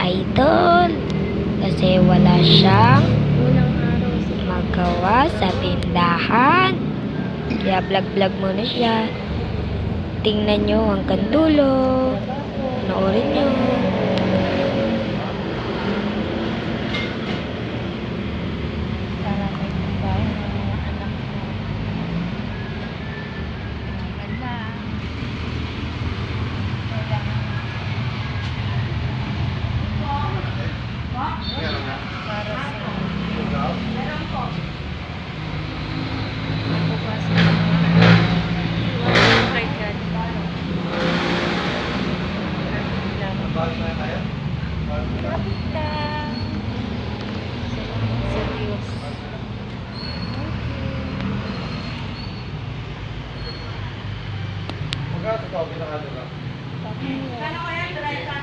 idol. Kasi wala siyang Unang araw sa magawa sa tindahan. Kaya vlog-vlog muna siya. Tingnan nyo hanggang dulo. Panoorin nyo. para may trabaho ng mga anak mo. Maganda. Kailangan para sa bukas na kay God. Kapit lang. Salamat sa Diyos. Magkano ito? Pinakalo ka? Kaya